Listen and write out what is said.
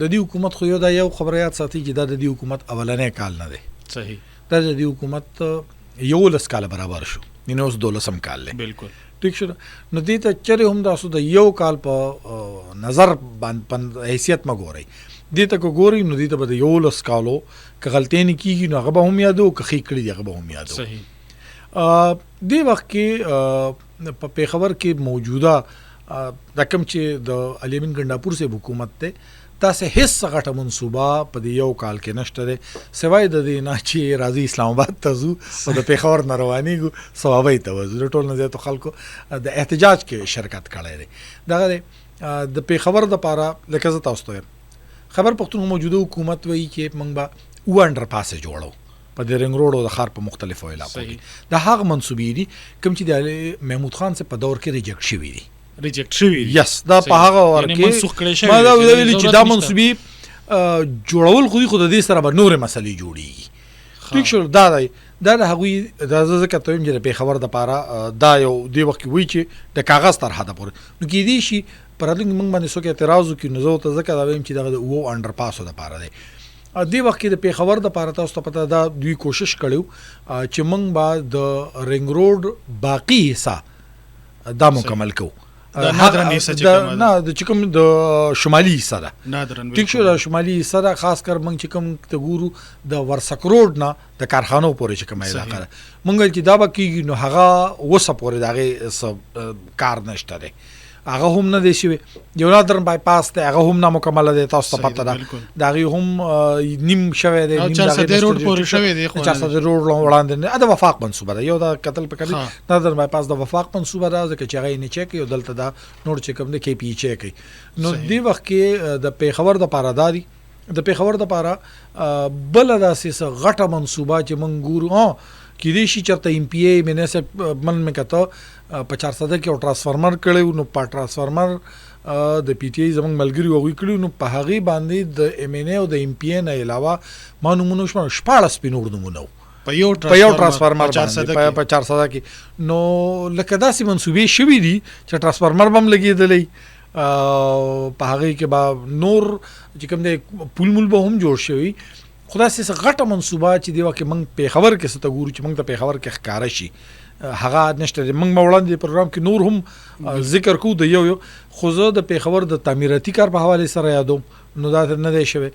د دې حکومت خو یو دا یو خبره یاد ساتي چې دا د دې حکومت اولنې کال نه دی. صحیح. دا د دې حکومت 11 کال برابر شو، نن اوس 12 کال دی. بالکل ټیک شو. نو دې ته چرې هم تاسو د یو کال په نظر باندې حیثیت مګورئ، دې ته کو ګورئ نو دې ته به د 11 کالو که غلطۍ نه کېږي نو هغه به هم یادو، که ښې کړي دي هغه به هم یادو. صحیح. دې وخت کې په پېښور کې موجوده د کوم چې د علي امین ګنډاپور صاحب حکومت دی، تاسې هېڅ غټه منصوبه په دې یو کال کې نشته دی، سوای د دې نه چې راځي اسلام آباد ته ځو او د پېښور نه روانېږو صوابۍ ته وځو. د ټول نه زیاتو خلکو د احتجاج کې شرکت کړی دی. دغه دی د پېښور دپاره لکه زه تاسو ته وایم، خیبر پښتونخوا موجوده حکومت وایي چې موږ به اوه انډر پاسې جوړو په د رنګ روډ او د ښار په مختلفو علاقو کې. دا هغه منصوبې دي کوم چې د محمود خان صاحب په دور کې ریجکټ شوي دي. ریجکټ شوي دي. یس، دا په هغه وخت کې منسوخ کړی شوی. ما دا ویلي چې دا منصوبې جوړول خو د دې سره به نورې مسلې جوړېږي. ټیک شو. دا دی دا د هغوی دا زه ځکه ته وایم چې د پېښور دپاره دا یو دې وخت کې وایي چې د کاغذ تر حده پورې نو کېدای شي په راتلونکي موږ باندې څوک اعتراض وکړي، نو زه ورته ځکه دا وایم چې دغه د اوو انډر پاسو دپاره دی. دې وخت کې د پېښور دپاره تاسو ته پته دا دوی کوشش کړی چې موږ به د رنګ روډ باقي حصہ دا مکمل کوو. نادرن حصہ چې کوم نه د چې کوم د شمالي حصہ ده نادرن. ټیک شو. د شمالي حصہ ده خاص کر موږ چې کوم ته ګورو د ورسک روډ نه د کارخانو پورې چې کومه علاقه ده موږ چې دا به کېږي نو هغه اوسه پورې د هغې کار نشته دی، هغه هم نه دی شوی. یو نادرن بایپاس دی هغه هم نامکمله دی، تاسو ته پته ده د هغې هم نیم شوی دی، چارسدی روډ پورې شوی دی. چارسدی روډ وړاندې د وفاق منصوبه ده، یو دا کتل په کتل نادرن بایپاس د وفاق منصوبه ده ځکه چې هغه یې نه چک کوي او دلته دا نور چې کوم دی کې پی چک کوي. نو دې وخت کې د پېښور دپاره دا دي، د پېښور دپاره بله داسې څه غټه منصوبه چې موږ ګورو کېدای شي چېرته ایم پی ای مناسب من مې کته په 400 کې یو ټرانسفارمر کړی و، نو په ټرانسفارمر د پی ټي ای زموږ ملګري هغوی کړي، نو په هغې باندې د ایم این ای او د ایم پی ای نه علاوه ما نومونه شماره 14 پې نور نومونه و په یو ټرانسفارمر باندې په 400 کې. نو لکه داسې منصوبې شوي دي چې ټرانسفارمر به هم لګېدلی، په هغې کې به نور چې کوم دی پول مول به هم جوړ شوي. خو داسې څه غټه منصوبه چې دی وکې موږ پېښور کې څه ته ګورو چې موږ ته پېښور کې ښکاره شي هغه نشته دی. موږ به وړاندې پروګرام کې نور هم ذکر کوو د یو خو زه د پېښور د تعمیراتي کار په حوالې سره یادوم، نو دا نه دی شوی.